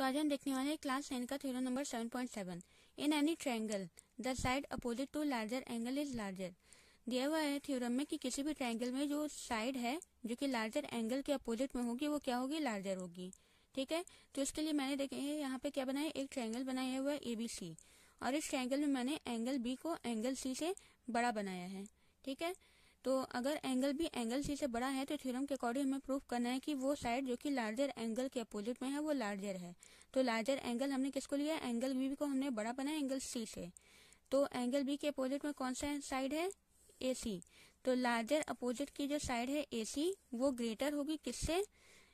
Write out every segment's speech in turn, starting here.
आज हम देखने वाले हैं क्लास 10 का theorem number 7.7। In any triangle the side opposite to larger angle is larger. दिया हुआ है थ्योरम में कि किसी भी ट्रायंगल में जो साइड है जो कि लार्जर एंगल के अपोजिट में होगी वो क्या होगी, लार्जर होगी। ठीक है, तो इसके लिए मैंने देखे यहाँ पे क्या बनाया, एक ट्रायंगल बनाया हुआ है ABC, और इस ट्रायंगल में मैंने एंगल B को एंगल C से बड़ा बनाया है। ठीक है, तो अगर एंगल B एंगल C से बड़ा है तो थ्योरम के अकॉर्डिंग हमें प्रूफ करना है कि वो साइड जो कि लार्जर एंगल के अपोजिट में है वो लार्जर है। तो लार्जर एंगल हमने किसको लिया, एंगल B को हमने बड़ा बनाया एंगल C से। तो एंगल B के अपोजिट में कौन सा साइड है, AC। तो लार्जर अपोजिट की जो साइड है AC वो ग्रेटर होगी किससे,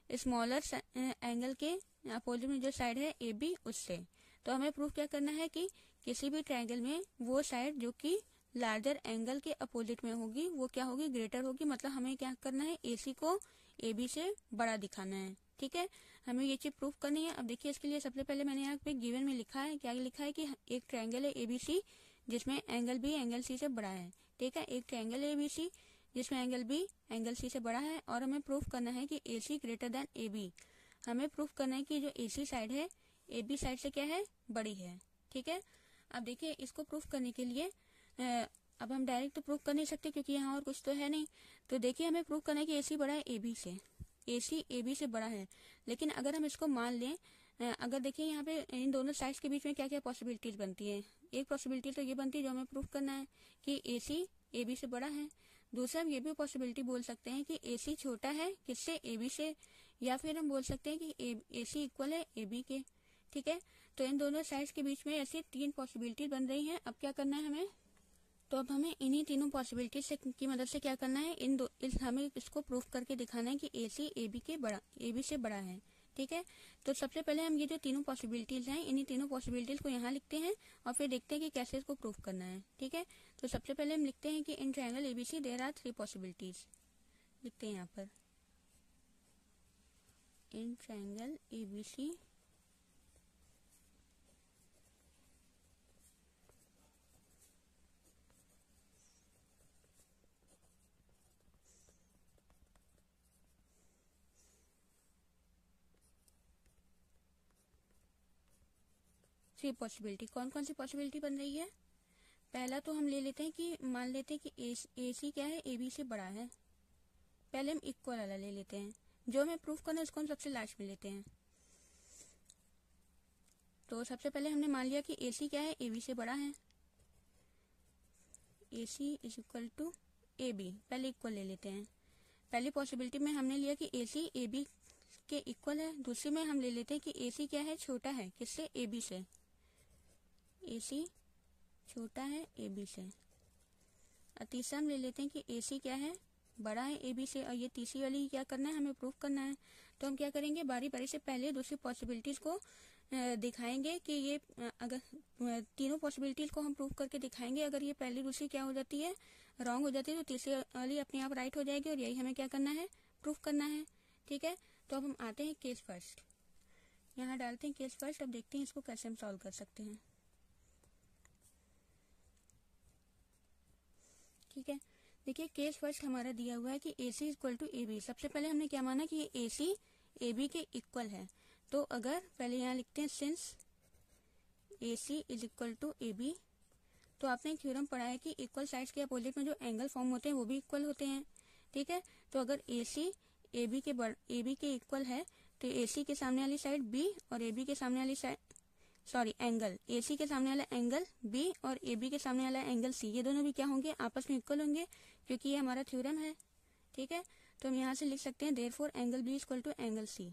स्मॉलर एंगल के अपोजिट में जो साइड है AB उससे। तो हमें प्रूफ क्या करना है कि किसी भी ट्रायंगल में वो साइड जो कि लार्जर एंगल के अपोजिट में होगी वो क्या होगी, ग्रेटर होगी। मतलब हमें क्या करना है, AC को AB से बड़ा दिखाना है। ठीक है, हमें ये चीज प्रूफ करनी है। अब देखिए इसके लिए सबसे पहले मैंने यहाँ पे गिवन में लिखा है, क्या लिखा है कि एक ट्रायंगल है ABC जिसमें एंगल B एंगल C से बड़ा है। ठीक है, एक ट्रायंगल है ABC जिसमें एंगल B एंगल C से बड़ा है, और हमें प्रूफ करना है कि AC ग्रेटर देन AB। हमें प्रूफ करना है कि जो AC साइड है AB साइड से क्या है, बड़ी है। ठीक है, अब देखिए इसको प्रूफ करने के लिए अब हम डायरेक्ट तो प्रूफ कर नहीं सकते क्योंकि यहाँ और कुछ तो है नहीं। तो देखिए हमें प्रूफ करना है कि AC बड़ा है AB से, AC AB से बड़ा है। लेकिन अगर हम इसको मान लें, अगर देखिए यहाँ पे इन दोनों साइड्स के बीच में क्या क्या पॉसिबिलिटीज बनती है। एक पॉसिबिलिटी तो ये बनती है जो हमें प्रूफ करना है कि AC AB से बड़ा है। दूसरा हम ये भी पॉसिबिलिटी बोल सकते हैं कि AC छोटा है किससे, AB से, या फिर हम बोल सकते हैं कि AC इक्वल है AB के। ठीक है, तो इन दोनों साइड्स के बीच में ऐसी तीन पॉसिबिलिटी बन रही हैं। अब क्या करना है हमें, तो अब हमें इन्हीं तीनों पॉसिबिलिटी से की मदद से क्या करना है, हमें इसको प्रूफ करके दिखाना है कि AC AB से बड़ा है। ठीक है, तो सबसे पहले हम ये जो तीनों पॉसिबिलिटीज हैं इन्हीं तीनों पॉसिबिलिटीज को यहाँ लिखते हैं और फिर देखते हैं कि कैसे इसको प्रूफ करना है। ठीक है, तो सबसे पहले हम लिखते हैं कि in triangle ABC there are 3 possibilities. लिखते हैं यहाँ पर, in triangle ABC three possibility. कौन कौन सी पॉसिबिलिटी बन रही है, पहला तो हम ले लेते हैं कि मान लेते हैं कि AC क्या है, AB से बड़ा है। पहले हम इक्वल वाला ले लेते हैं, जो हमें प्रूफ करना है उसको हम सबसे लास्ट में लेते हैं। तो सबसे पहले हमने मान लिया कि AC क्या है, AB से बड़ा है। AC is equal to AB, पहले इक्वल ले लेते हैं। पहली पॉसिबिलिटी में हमने लिया कि AC AB के इक्वल है। दूसरी में हम ले लेते हैं कि AC क्या है, छोटा है किससे, AB से। AC छोटा है AB से। और तीसरा हम ले लेते हैं कि AC क्या है, बड़ा है AB से। और ये तीसरी वाली क्या करना है, हमें प्रूफ करना है। तो हम क्या करेंगे, बारी बारी से पहले दूसरी पॉसिबिलिटीज को दिखाएंगे कि ये अगर तीनों पॉसिबिलिटीज को हम प्रूफ करके दिखाएंगे। अगर ये पहली दूसरी क्या हो जाती है, रॉन्ग हो जाती है, तो तीसरी वाली अपने आप राइट हो जाएगी, और यही हमें क्या करना है, प्रूफ करना है। ठीक है, तो अब हम आते हैं केस फर्स्ट, यहाँ डालते हैं केस फर्स्ट। अब देखते हैं इसको कैसे हम सॉल्व कर सकते हैं। ठीक है, देखिए केस फर्स्ट हमारा दिया हुआ है कि AC इक्वल टू AB। सबसे पहले हमने क्या माना कि ये AC AB के इक्वल है। तो अगर पहले यहाँ लिखते हैं since AC is equal to AB, तो आपने थ्योरम पढ़ा है कि इक्वल साइड्स के अपोजिट में जो एंगल फॉर्म होते हैं वो भी इक्वल होते हैं। ठीक है, तो अगर AC AB के इक्वल है तो AC के सामने वाली साइड B और AB के सामने वाली साइड एंगल AC के सामने वाला एंगल B और AB के सामने वाला एंगल C, ये दोनों भी क्या होंगे, आपस में इक्वल होंगे, क्योंकि ये हमारा थ्योरम है। ठीक है, तो हम यहाँ से लिख सकते हैं therefore angle B equal to angle C।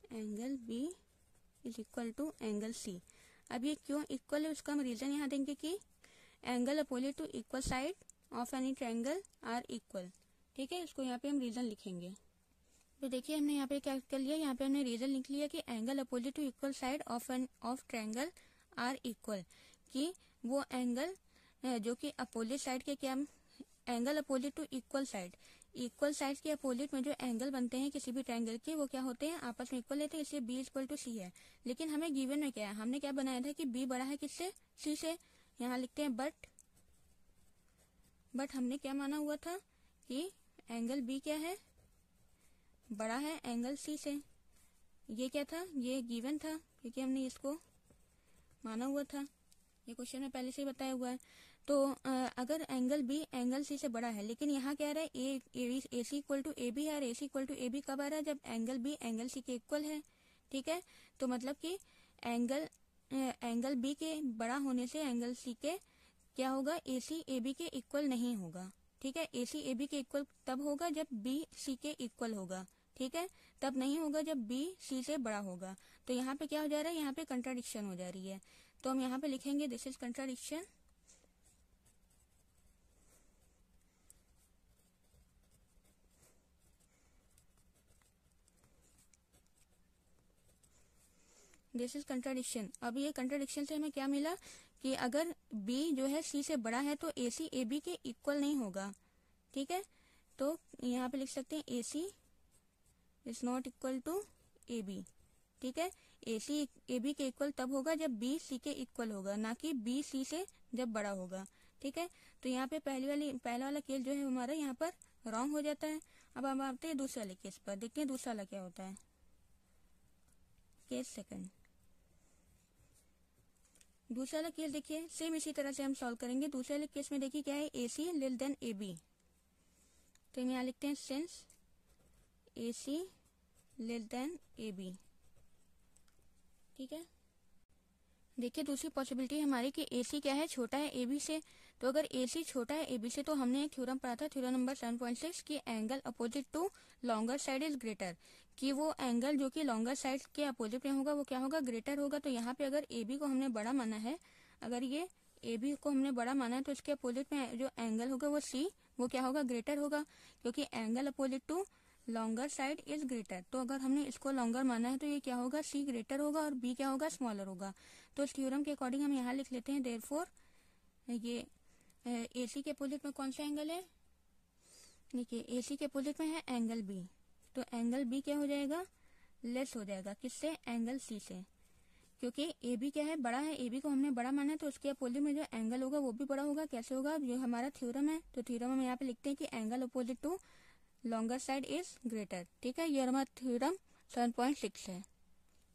Angle B is equal to angle C। अब ये क्यों इक्वल है उसका हम रीजन यहाँ देंगे कि angle opposite to equal side of any triangle are equal. ठीक है, इसको यहाँ पे हम रीजन लिखेंगे। तो देखिए हमने यहाँ पे क्या कर लिया, यहाँ पे हमने रीजन लिख लिया कि angle opposite to equal side of triangle are equal, कि वो एंगल जो कि अपोजिट साइड के, क्या angle opposite to equal side के अपोजिट में जो एंगल बनते हैं किसी भी ट्रायंगल के वो क्या होते हैं, आपस में इक्वल लेते हैं, इसलिए B इक्वल टू C है। लेकिन हमें गिवन में क्या है, हमने क्या बनाया था कि B बड़ा है किससे, C से। यहाँ लिखते हैं बट हमने क्या माना हुआ था कि एंगल B क्या है, बड़ा है एंगल C से। ये क्या था, ये गिवन था क्योंकि हमने इसको माना हुआ था, ये क्वेश्चन में पहले से ही बताया हुआ है। तो अगर एंगल बी एंगल सी से बड़ा है, लेकिन यहाँ क्या आ रहा है, A C equal to A B है, और ए सी इक्वल टू ए बी कब आ रहा है, जब एंगल बी एंगल सी के इक्वल है। ठीक है, तो मतलब कि एंगल बी के बड़ा होने से एंगल सी के क्या होगा, ए सी ए बी के इक्वल नहीं होगा। ठीक है, ए सी ए बी के इक्वल तब होगा जब बी सी के इक्वल होगा। ठीक है, तब नहीं होगा जब बी सी से बड़ा होगा। तो यहाँ पे क्या हो जा रहा है, यहाँ पे कंट्राडिक्शन हो जा रही है। तो हम यहाँ पे लिखेंगे this is contradiction. This is contradiction. अब ये कंट्राडिक्शन से हमें क्या मिला कि अगर b जो है c से बड़ा है तो ए सी ए बी के इक्वल नहीं होगा। ठीक है, तो यहाँ पे लिख सकते हैं A C is not equal to A B. ठीक है, ए सी ए बी के इक्वल तब होगा जब बी सी के इक्वल होगा, ना कि बी सी से जब बड़ा होगा। ठीक है, तो यहाँ पे पहला वाला केस जो है हमारा यहाँ पर रॉन्ग हो जाता है। अब हम आते हैं दूसरे वाले केस पर, देखते हैं दूसरा वाला क्या होता है। केस सेकंड, दूसरा वाला केस देखिए, सेम इसी तरह से हम सॉल्व करेंगे। दूसरे वाले केस में देखिए क्या है, A C less than A B. तो हम यहाँ लिखते हैं since A C less than A B. ठीक है, देखिए दूसरी पॉसिबिलिटी हमारी कि ए सी क्या है, छोटा है ए बी से। तो अगर ए सी छोटा है ए बी से, तो हमने एक थ्योरम पढ़ा था, थ्योरम नंबर 7.6 कि angle opposite to longer side is greater, कि वो एंगल जो कि लॉन्गर साइड के अपोजिट में होगा वो क्या होगा, ग्रेटर होगा। तो यहाँ पे अगर ए बी को हमने बड़ा माना है, अगर ये ए बी को हमने बड़ा माना है, तो इसके अपोजिट में जो एंगल होगा वो सी, वो क्या होगा, ग्रेटर होगा, क्योंकि angle opposite to longer side is greater. तो अगर हमने इसको लॉन्गर माना है तो ये क्या होगा, सी ग्रेटर होगा और बी क्या होगा, स्मॉलर होगा। तो इस थ्योरम के अकॉर्डिंग हम यहाँ लिख लेते हैं देयरफॉर ये ए सी के अपोजिट में कौन सा एंगल है, देखिए ए सी के अपोजिट में है एंगल बी। तो एंगल बी क्या हो जाएगा, लेस हो जाएगा, किससे, एंगल सी से, क्योंकि ए बी क्या है, बड़ा है, ए बी को हमने बड़ा माना है, तो उसके अपोजिट में जो एंगल होगा वो भी बड़ा होगा। कैसे होगा, जो हमारा थ्योरम है, तो थ्योरम हम यहाँ पे लिखते हैं कि angle opposite to longer side is greater. ठीक है, ये हमारा थ्योरम 7.6 है।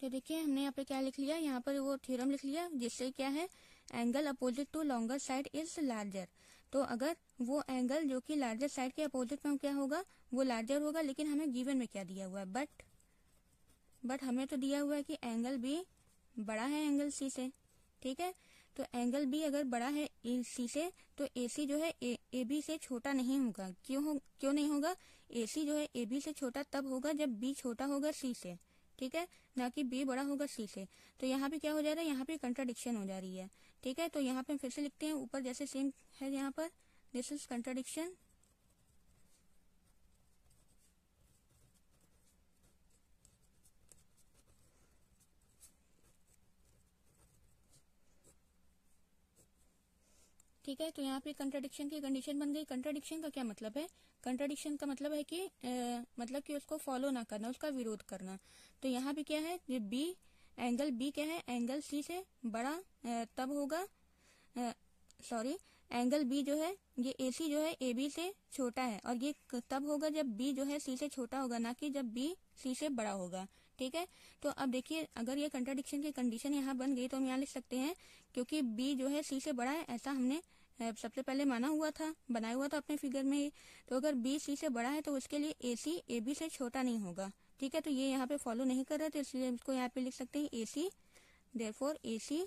तो देखिए हमने यहाँ पे क्या लिख लिया, यहाँ पर वो थ्योरम लिख लिया जिससे क्या है, angle opposite to longer side is larger. तो अगर वो एंगल जो कि लार्जर साइड के अपोजिट में क्या होगा, वो लार्जर होगा। लेकिन हमें गिवन में क्या दिया हुआ है, बट हमें तो दिया हुआ है कि एंगल बी बड़ा है एंगल सी से। ठीक है, तो एंगल बी अगर बड़ा है सी से, तो ए सी जो है ए बी से छोटा नहीं होगा। क्यों नहीं होगा, ए सी जो है ए बी से छोटा तब होगा जब बी छोटा होगा सी से। ठीक है, ना कि बी बड़ा होगा सी से। तो यहाँ पे क्या हो जा रहा है, यहाँ पे कंट्राडिक्शन हो जा रही है। ठीक है, तो यहाँ पे फिर से लिखते हैं, ऊपर जैसे सेम है यहाँ पर, दिस इज कंट्राडिक्शन। ठीक है, तो यहाँ पे कंट्राडिक्शन की कंडीशन बन गई। कंट्राडिक्शन का क्या मतलब है, कंट्राडिक्शन का मतलब है कि मतलब कि उसको फॉलो ना करना, उसका विरोध करना। तो यहाँ पे क्या है, जो बी एंगल बी क्या है, एंगल सी से बड़ा तब होगा, सॉरी एंगल बी जो है, ये ए सी जो है ए बी से छोटा है, और ये तब होगा जब बी जो है सी से छोटा होगा, ना कि जब बी सी से बड़ा होगा। ठीक है, तो अब देखिए अगर ये कंट्राडिक्शन की कंडीशन यहाँ बन गई तो हम यहाँ लिख सकते हैं, क्योंकि बी जो है सी से बड़ा है, ऐसा हमने सबसे पहले माना हुआ था, बनाया हुआ था अपने फिगर में ही। तो अगर बी सी से बड़ा है तो उसके लिए ए सी ए बी से छोटा नहीं होगा। ठीक है, तो ये यहाँ पे फॉलो नहीं कर रहा, तो इसलिए इसको यहाँ पे लिख सकते हैं A C, therefore A C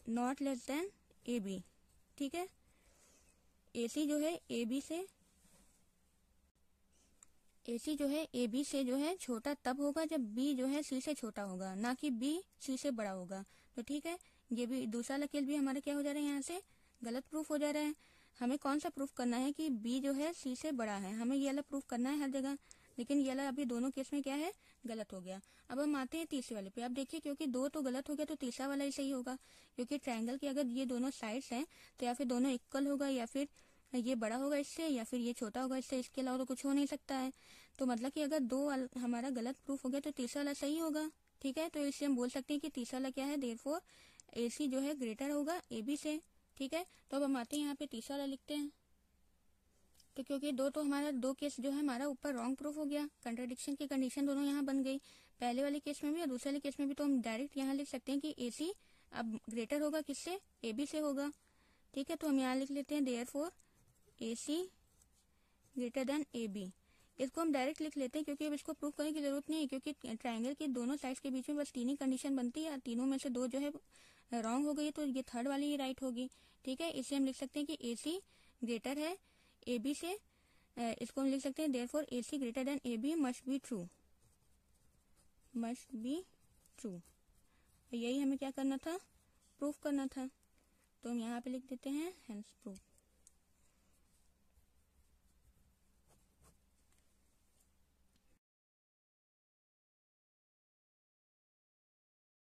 not less than A B. ठीक है, ए सी जो है ए बी से, ए सी जो है ए बी से जो है छोटा तब होगा जब बी जो है सी से छोटा होगा, ना कि बी सी से बड़ा होगा। तो ठीक है, ये भी दूसरा लकेल भी हमारा क्या हो जा रहा है, यहाँ से गलत प्रूफ हो जा रहा है। हमें कौन सा प्रूफ करना है कि बी जो है सी से बड़ा है, हमें ये वाला प्रूफ करना है हर जगह, लेकिन ये वाला अभी दोनों केस में क्या है, गलत हो गया। अब हम आते हैं तीसरे वाले पे। अब देखिए क्योंकि दो तो गलत हो गया तो तीसरा वाला ही सही होगा, क्योंकि ट्रायंगल के अगर ये दोनों साइड्स हैं तो या फिर दोनों इक्वल होगा, या फिर ये बड़ा होगा इससे, या फिर ये छोटा होगा इससे, इसके अलावा तो कुछ हो नहीं सकता है। तो मतलब कि अगर दो हमारा गलत प्रूफ हो गया तो तीसरा वाला सही होगा। ठीक है, तो इसलिए हम बोल सकते हैं कि तीसरा वाला क्या है, देयरफॉर ए सी जो है ग्रेटर होगा ए बी से। ठीक है, तो अब हम आते हैं यहाँ पे तीसरा वाला लिखते हैं। तो क्योंकि तो हमारा दो केस जो है हमारा ऊपर रॉन्ग प्रूफ हो गया, कंट्राडिक्शन की कंडीशन दोनों यहाँ बन गई, पहले वाले केस में भी और दूसरे वाले केस में भी। तो हम डायरेक्ट यहाँ लिख सकते हैं कि AC अब ग्रेटर होगा किससे, AB से होगा। ठीक है, तो हम यहाँ लिख लेते हैं therefore AC greater than AB। इसको हम डायरेक्ट लिख लेते हैं क्योंकि अब इसको प्रूव करने की जरूरत नहीं है, क्योंकि ट्राइंगल के दोनों साइड्स के बीच में बस 3 ही कंडीशन बनती है, तीनों में से 2 जो है रॉन्ग हो गई, तो ये थर्ड वाली ही राइट होगी। ठीक है, इसलिए हम लिख सकते हैं कि AC ग्रेटर है AB से। इसको हम लिख सकते हैं therefore AC greater than AB must be true, must be true. यही हमें क्या करना था, प्रूफ करना था। तो हम यहाँ पे लिख देते हैं हेंस प्रूफ।